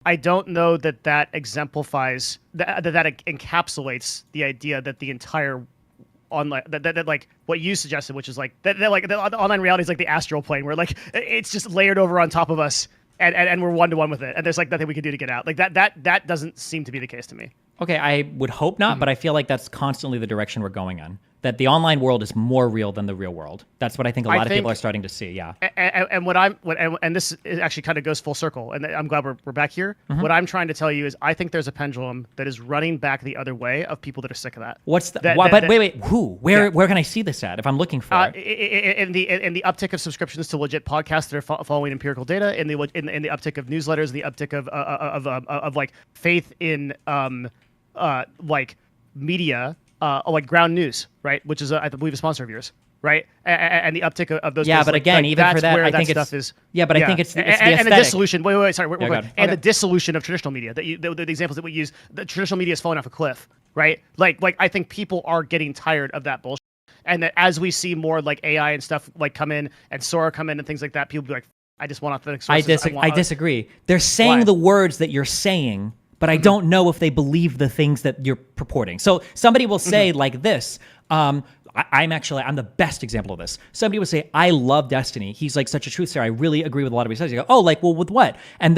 I don't know that that exemplifies that encapsulates the idea that the entire online that like what you suggested, which is like that like the online reality is like the astral plane where like it's just layered over on top of us and we're one to one with it, and there's like nothing we can do to get out. Like that doesn't seem to be the case to me. Okay, I would hope not, but I feel like that's constantly the direction we're going in. That the online world is more real than the real world. That's what I think a lot of people are starting to see. Yeah. And this is actually kind of goes full circle, and I'm glad we're back here. Mm-hmm. What I'm trying to tell you is I think there's a pendulum that is running back the other way of people that are sick of that. What's the? But wait, who? Where can I see this at? If I'm looking for it, in the uptick of subscriptions to legit podcasts that are following empirical data, in the uptick of newsletters, the uptick of like faith in like media. Like ground news, right? Which is, I believe, a sponsor of yours, right? And the uptick of those. Yeah, but like, again, even for that, I think stuff is. Yeah, but I think it's the and the dissolution. Wait, sorry. The dissolution of traditional media. The examples that we use, the traditional media is falling off a cliff, right? Like I think people are getting tired of that bullshit, and that as we see more like AI and stuff like come in and Sora come in and things like that, people be like, I just want authentic sources. I disagree. They're saying the words that you're saying, but I don't know if they believe the things that you're purporting. So somebody will say like this, I'm the best example of this. Somebody would say, I love Destiny. He's like such a truth sayer. I really agree with a lot of what he says. You go, oh, like, well, with what? And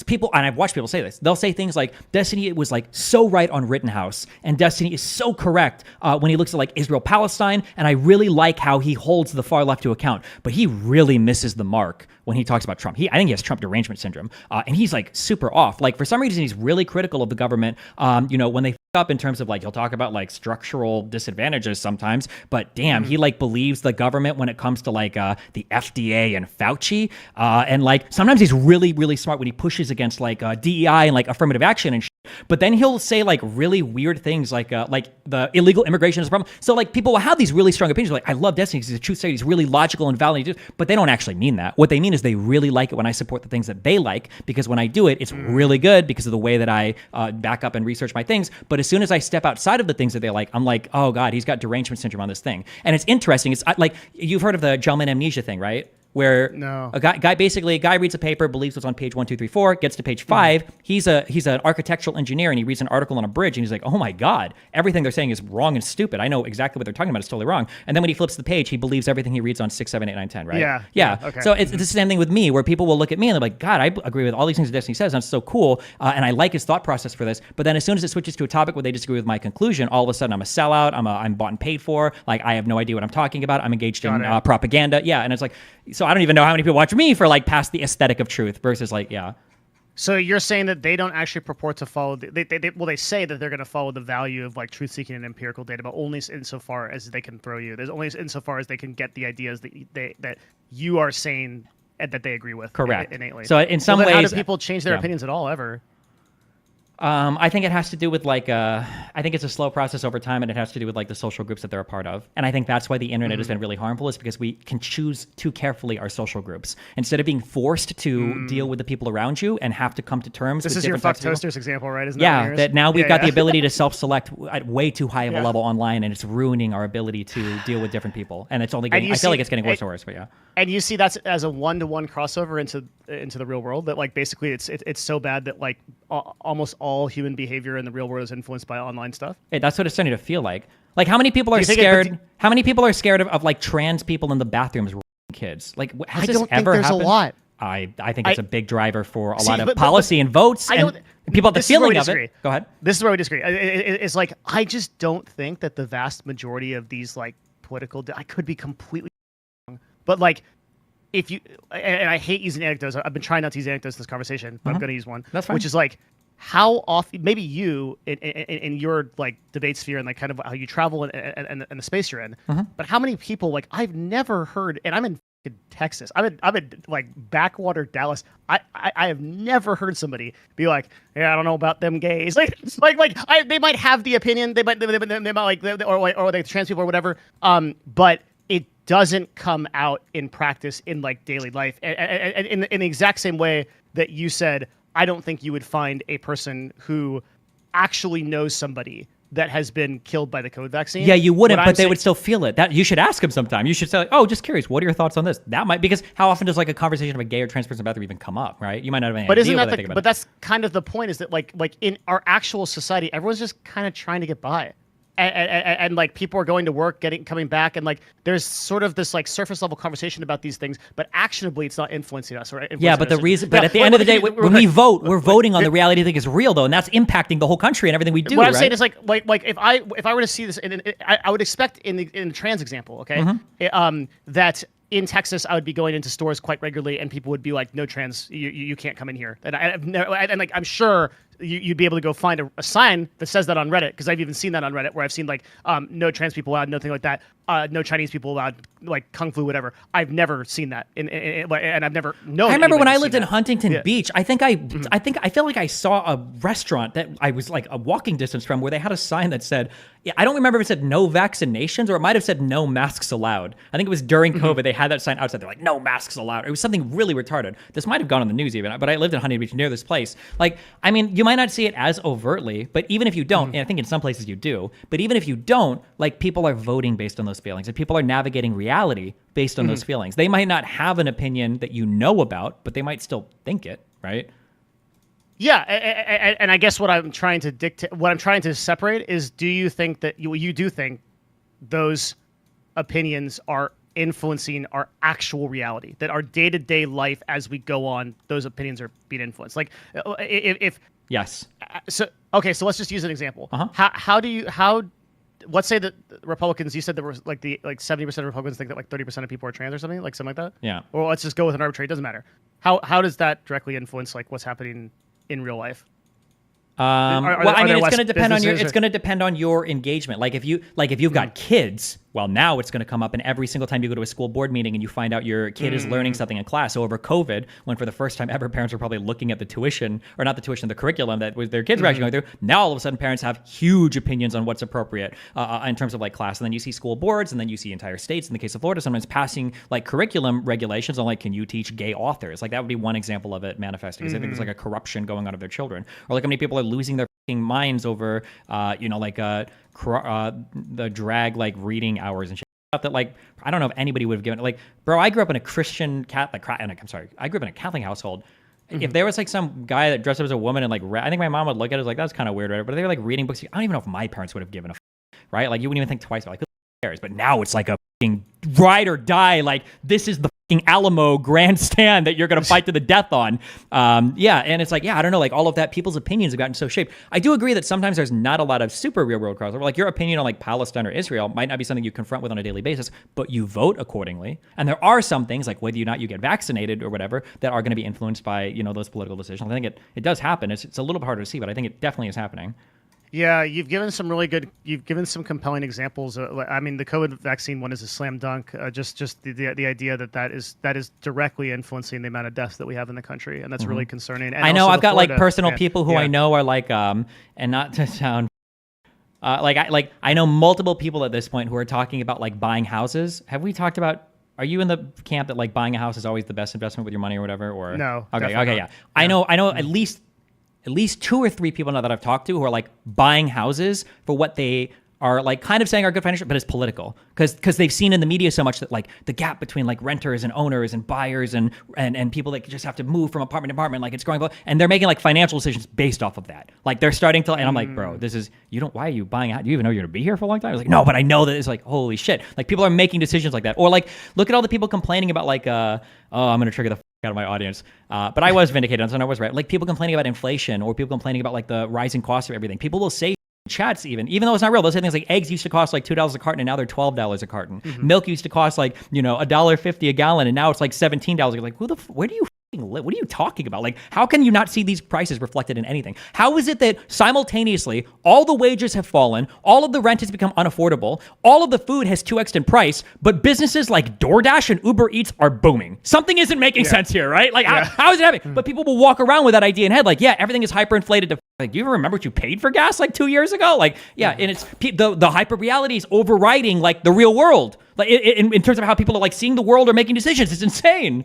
people, and I've watched people say this, they'll say things like, Destiny was like so right on Rittenhouse, and Destiny is so correct when he looks at like Israel-Palestine, and I really like how he holds the far left to account, but he really misses the mark when he talks about Trump. I think he has Trump derangement syndrome, and he's like super off. Like for some reason, he's really critical of the government. When they up in terms of like, he'll talk about like structural disadvantages sometimes, but damn, he like believes the government when it comes to like the FDA and Fauci, and like sometimes he's really, really smart when he pushes against like DEI and like affirmative action and shit. But then he'll say like really weird things like the illegal immigration is a problem. So like people will have these really strong opinions like, I love Destiny because he's a truth sayer, he's really logical and valid, but they don't actually mean that. What they mean is they really like it when I support the things that they like, because when I do it, it's really good because of the way that I back up and research my things. But as soon as I step outside of the things that they like, I'm like, oh God, he's got derangement syndrome on this thing. And it's interesting. It's like, you've heard of the gentleman amnesia thing, right? Where a guy reads a paper, believes what's on page 1, 2, 3, 4, gets to page 5. He's an architectural engineer, and he reads an article on a bridge, and he's like, oh my God, everything they're saying is wrong and stupid. I know exactly what they're talking about. It's totally wrong. And then when he flips the page, he believes everything he reads on 6, 7, 8, 9, 10, right? Yeah. Okay. So it's the same thing with me, where people will look at me and they're like, God, I agree with all these things that Destiny says, and it's so cool, and I like his thought process for this. But then as soon as it switches to a topic where they disagree with my conclusion, all of a sudden I'm a sellout. I'm bought and paid for. Like I have no idea what I'm talking about. I'm engaged in propaganda. Yeah, and it's like, so I don't even know how many people watch me for like past the aesthetic of truth versus like, yeah. So you're saying that they don't actually purport to follow, they say that they're going to follow the value of like truth seeking and empirical data, but only insofar as they can throw you. There's only insofar as they can get the ideas that you are saying and that they agree with. Correct. Innately. So in some ways, how do people change their opinions at all ever? I think it has to do with like I think it's a slow process over time, and it has to do with like the social groups that they're a part of. And I think that's why the internet has been really harmful, is because we can choose too carefully our social groups instead of being forced to deal with the people around you and have to come to terms. This with is your fuck toasters example, right? Isn't that now we've got the ability to self-select at way too high of a level online, and it's ruining our ability to deal with different people. And it's only getting, I feel like it's getting worse and worse. But yeah. And you see that's as a one-to-one crossover into the real world, that like basically it's so bad that like almost all human behavior in the real world is influenced by online stuff. Hey, that's what it's starting to feel like. Like how many people are scared? How many people are scared of like trans people in the bathrooms raping kids? Like has this ever happened? A lot. I think it's a big driver for a lot of policy and votes. And people have the feeling of it. Go ahead. This is where we disagree. It's like I just don't think that the vast majority of these like political. I could be completely wrong, but like. If you and I hate using anecdotes. I've been trying not to use anecdotes in this conversation, but I'm going to use one. That's fine. Which is like, how often? Maybe you in your like debate sphere and like kind of how you travel and the space you're in. But how many people like I've never heard, and I'm in Texas. I'm in like backwater Dallas. I have never heard somebody be like, yeah, I don't know about them gays. Like they might have the opinion. They might like or like trans people or whatever. But it doesn't come out in practice in like daily life. And in the exact same way that you said, I don't think you would find a person who actually knows somebody that has been killed by the COVID vaccine. Yeah, you wouldn't, but they would still feel it. That you should ask them sometime. You should say, "Oh, just curious, what are your thoughts on this?" That might, because how often does like a conversation of a gay or trans person in the bathroom even come up, right? You might not have any but idea isn't what that they think about but that's kind of the point, is that like in our actual society, everyone's just kind of trying to get by. And like people are going to work, coming back, and like there's sort of this like surface level conversation about these things, but actionably it's not influencing us. Or yeah, but the reason, but at the end of the day, when we vote, we're voting on the reality thing is real though, and that's impacting the whole country and everything we do. What I'm saying is like if I were to see this, I would expect in the trans example, okay, that in Texas, I would be going into stores quite regularly, and people would be like, "No trans, you can't come in here." And like I'm sure you'd be able to go find a sign that says that on Reddit, because I've even seen that on Reddit, where I've seen like no trans people allowed, nothing like that, no Chinese people allowed, like kung fu, whatever. I've never seen that, and I've never known. I remember when I lived in Huntington Beach. I feel like I saw a restaurant that I was like a walking distance from, where they had a sign that said, I don't remember if it said no vaccinations or it might have said no masks allowed. I think it was during COVID. They had that sign outside. They're like, no masks allowed. It was something really retarded. This might have gone on the news even, but I lived in Huntington Beach near this place. Like, I mean, you might not see it as overtly, but even if you don't, and I think in some places you do, but even if you don't, like people are voting based on those feelings, and people are navigating reality based on those feelings. They might not have an opinion that you know about, but they might still think it, right? Yeah, and I guess what I'm trying to separate is, do you think that you do think those opinions are influencing our actual reality, that our day-to-day life as we go on, those opinions are being influenced? Like if yes. So so let's just use an example. Let's say that Republicans, you said there was like 70% of Republicans think that like 30% of people are trans or something like that. Yeah. Or let's just go with an arbitrary. It doesn't matter. How does that directly influence like what's happening in real life? It's going to depend on your. It's going to depend on your engagement. Like if you've got kids, well, now it's going to come up, and every single time you go to a school board meeting and you find out your kid is learning something in class. So over COVID, when for the first time ever, parents were probably looking at the tuition, or not the tuition, the curriculum that was their kids were actually going through. Now all of a sudden, parents have huge opinions on what's appropriate in terms of like class. And then you see school boards, and then you see entire states, in the case of Florida, sometimes passing like curriculum regulations on like, can you teach gay authors? Like that would be one example of it manifesting. Because I think there's like a corruption going on of their children, or like how many people are losing their minds over, the drag like reading hours and shit. That like I don't know if anybody would have given, like, bro, I grew up in a Christian Catholic. I grew up in a Catholic household. If there was like some guy that dressed up as a woman and like I think my mom would look at it as like, that's kind of weird, right? But if they were like reading books, I don't even know if my parents would have given a right? Like you wouldn't even think twice about like, who cares? But now it's like a ride or die. Like this is the Alamo grandstand that you're going to fight to the death on. And it's like, I don't know, like all of that, people's opinions have gotten so shaped. I do agree that sometimes there's not a lot of super real world crossover. Like your opinion on like Palestine or Israel might not be something you confront with on a daily basis, but you vote accordingly. And there are some things, like whether or not you get vaccinated or whatever, that are going to be influenced by, those political decisions. I think it does happen. It's a little bit harder to see, but I think it definitely is happening. Yeah, you've given some compelling examples. I mean, the COVID vaccine one is a slam dunk. Just the idea that is directly influencing the amount of deaths that we have in the country, and that's really concerning. And I know I've got like personal people who I know are like, and not to sound I know multiple people at this point who are talking about like buying houses. Have we talked about? Are you in the camp that like buying a house is always the best investment with your money or whatever? Or no? Okay, yeah. I know at least 2 or 3 people now that I've talked to who are like buying houses for what they are like kind of saying are good financial, but it's political because they've seen in the media so much that like the gap between like renters and owners and buyers and people that just have to move from apartment to apartment, like it's growing, and they're making like financial decisions based off of that. Like they're starting to, and I'm like, bro, why are you buying a house? Do you even know you're gonna be here for a long time? I was like, no, but I know that it's like, holy shit. Like people are making decisions like that. Or like, look at all the people complaining about like, I'm gonna trigger the out of my audience. But I was vindicated, so I was right. Like people complaining about inflation or people complaining about like the rising cost of everything. People will say chats even though it's not real. They'll say things like eggs used to cost like $2 a carton and now they're $12 a carton. Milk used to cost like, $1.50 a gallon and now it's like $17. You're like, where do you live? What are you talking about? Like, how can you not see these prices reflected in anything? How is it that simultaneously all the wages have fallen, all of the rent has become unaffordable, all of the food has 2x'd in price, but businesses like DoorDash and Uber Eats are booming? Something isn't making sense here, right? Like, how is it happening? But people will walk around with that idea in head, like, everything is hyperinflated to like, do you remember what you paid for gas like 2 years ago? Like, and it's the hyper reality is overriding like the real world, like in terms of how people are like seeing the world or making decisions. It's insane.